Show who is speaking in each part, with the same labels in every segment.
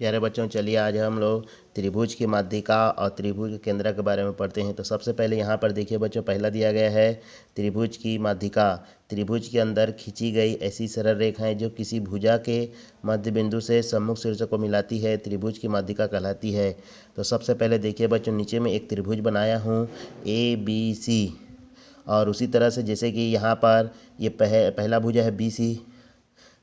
Speaker 1: प्यारे बच्चों, चलिए आज हम लोग त्रिभुज की माध्यिका और त्रिभुज के केंद्र के बारे में पढ़ते हैं। तो सबसे पहले यहाँ पर देखिए बच्चों, पहला दिया गया है त्रिभुज की माध्यिका। त्रिभुज के अंदर खींची गई ऐसी सरल रेखाएं जो किसी भुजा के मध्य बिंदु से सम्मुख शीर्ष को मिलाती है त्रिभुज की माध्यिका कहलाती है। तो सबसे पहले देखिए बच्चों, नीचे में एक त्रिभुज बनाया हूँ ABC, और उसी तरह से जैसे कि यहाँ पर ये पहला भुजा है BC।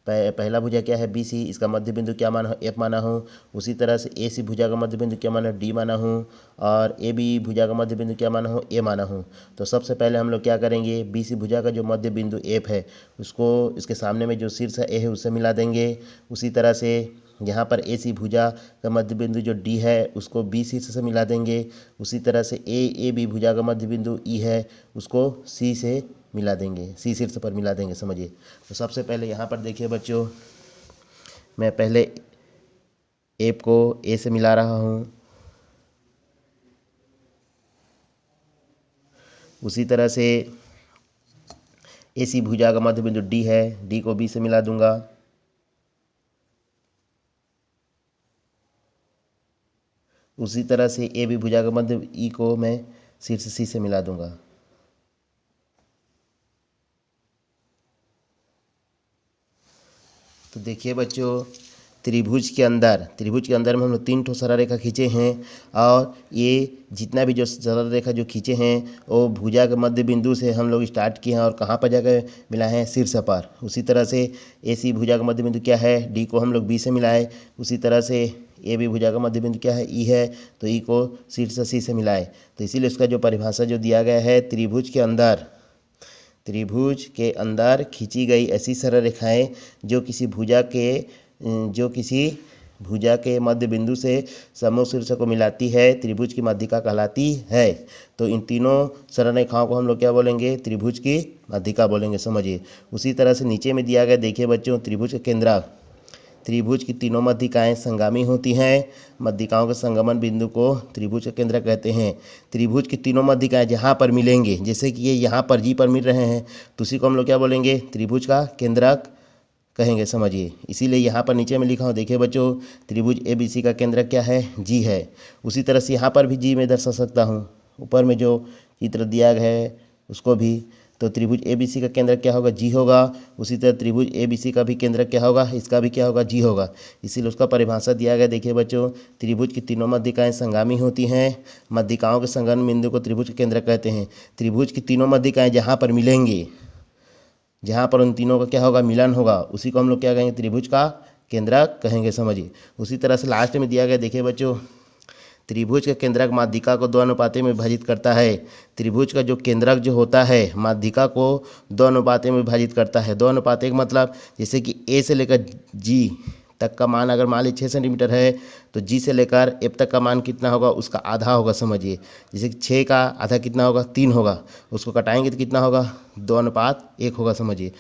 Speaker 1: पहला भुजा क्या है BC, इसका मध्य बिंदु क्या माना F माना हूँ। उसी तरह से AC भुजा का मध्य बिंदु क्या माना D माना हूँ, और AB भुजा का मध्य बिंदु क्या माना हूँ A माना हूँ। तो सबसे पहले हम लोग क्या करेंगे, BC भुजा का जो मध्य बिंदु F है उसको इसके सामने में जो शीर्ष A है उससे मिला देंगे। उसी तरह से यहाँ पर AC भुजा का मध्य बिंदु जो D है उसको B शीर्ष से मिला देंगे। उसी तरह से AB भुजा का मध्य बिंदु E है उसको C से मिला देंगे, C शीर्ष पर मिला देंगे, समझिए। तो सबसे पहले यहाँ पर देखिए बच्चों, मैं पहले एप को A से मिला रहा हूँ। उसी तरह से AC भुजा का मध्य बिंदु D है, D को B से मिला दूंगा। उसी तरह से AB भुजा का मध्य E को मैं शीर्ष C से मिला दूंगा। तो देखिए बच्चों, त्रिभुज के अंदर में हम लोग 3 ठो सरल रेखा खींचे हैं, और ये जितना भी जो सरल रेखा जो खींचे हैं वो भुजा के मध्य बिंदु से हम लोग स्टार्ट किए हैं और कहाँ पर जाकर मिला है, शीर्ष पर। उसी तरह से AC भुजा का मध्य बिंदु क्या है, D को हम लोग B से मिलाए। उसी तरह से AB भुजा का मध्य बिंदु क्या है, E है, तो E को शीर्ष C से मिलाए। तो इसीलिए उसका जो परिभाषा जो दिया गया है, त्रिभुज के अंदर खींची गई ऐसी सरल रेखाएं जो किसी भुजा के मध्य बिंदु से सम्मुख शीर्ष को मिलाती है त्रिभुज की माध्यिका कहलाती है। तो इन तीनों सरल रेखाओं को हम लोग क्या बोलेंगे, त्रिभुज की माध्यिका बोलेंगे, समझिए। उसी तरह से नीचे में दिया गया देखिए बच्चों, त्रिभुज के केंद्रक। त्रिभुज की तीनों माध्यिकाएं संगामी होती हैं। माध्यिकाओं के संगमन बिंदु को त्रिभुज का केंद्र कहते हैं। त्रिभुज की तीनों माध्यिकाएं जहां पर मिलेंगे, जैसे कि ये यहाँ पर G पर मिल रहे हैं, तो उसी को हम लोग क्या बोलेंगे, त्रिभुज का केंद्रक कहेंगे, समझिए। इसीलिए यहाँ पर नीचे में लिखा हूँ, देखिए बच्चों, त्रिभुज ABC का केंद्रक क्या है, G है। उसी तरह से यहाँ पर भी G में दर्शा सकता हूँ, ऊपर में जो चित्र दिया गया है उसको भी। तो त्रिभुज ABC का केंद्र क्या होगा, G होगा। उसी तरह त्रिभुज ABC का भी केंद्र क्या होगा, इसका भी क्या होगा, G होगा। इसीलिए उसका परिभाषा दिया गया, देखिए बच्चों, त्रिभुज की तीनों माध्यिकाएं संगामी होती हैं। माध्यिकाओं के संगम बिंदु को त्रिभुज के केंद्र कहते हैं। त्रिभुज की तीनों माध्यिकाएं जहाँ पर मिलेंगी, जहाँ पर उन तीनों का क्या होगा, मिलन होगा, उसी को हम लोग क्या कहेंगे, त्रिभुज का केंद्रक कहेंगे, समझिए। उसी तरह से लास्ट में दिया गया देखिए बच्चों, त्रिभुज के केंद्रक माध्यिका को 2 अनुपात में विभाजित करता है। त्रिभुज का जो केंद्रक जो होता है माध्यिका को 2 अनुपात में विभाजित करता है। 2 अनुपात का मतलब, जैसे कि A से लेकर G तक का मान अगर मान ली 6 सेंटीमीटर है, तो G से लेकर F तक का मान कितना होगा, उसका आधा होगा, समझिए। जैसे कि 6 का आधा कितना होगा, 3 होगा, उसको कटाएंगे तो कितना होगा, 2 अनुपात 1 होगा, समझिए।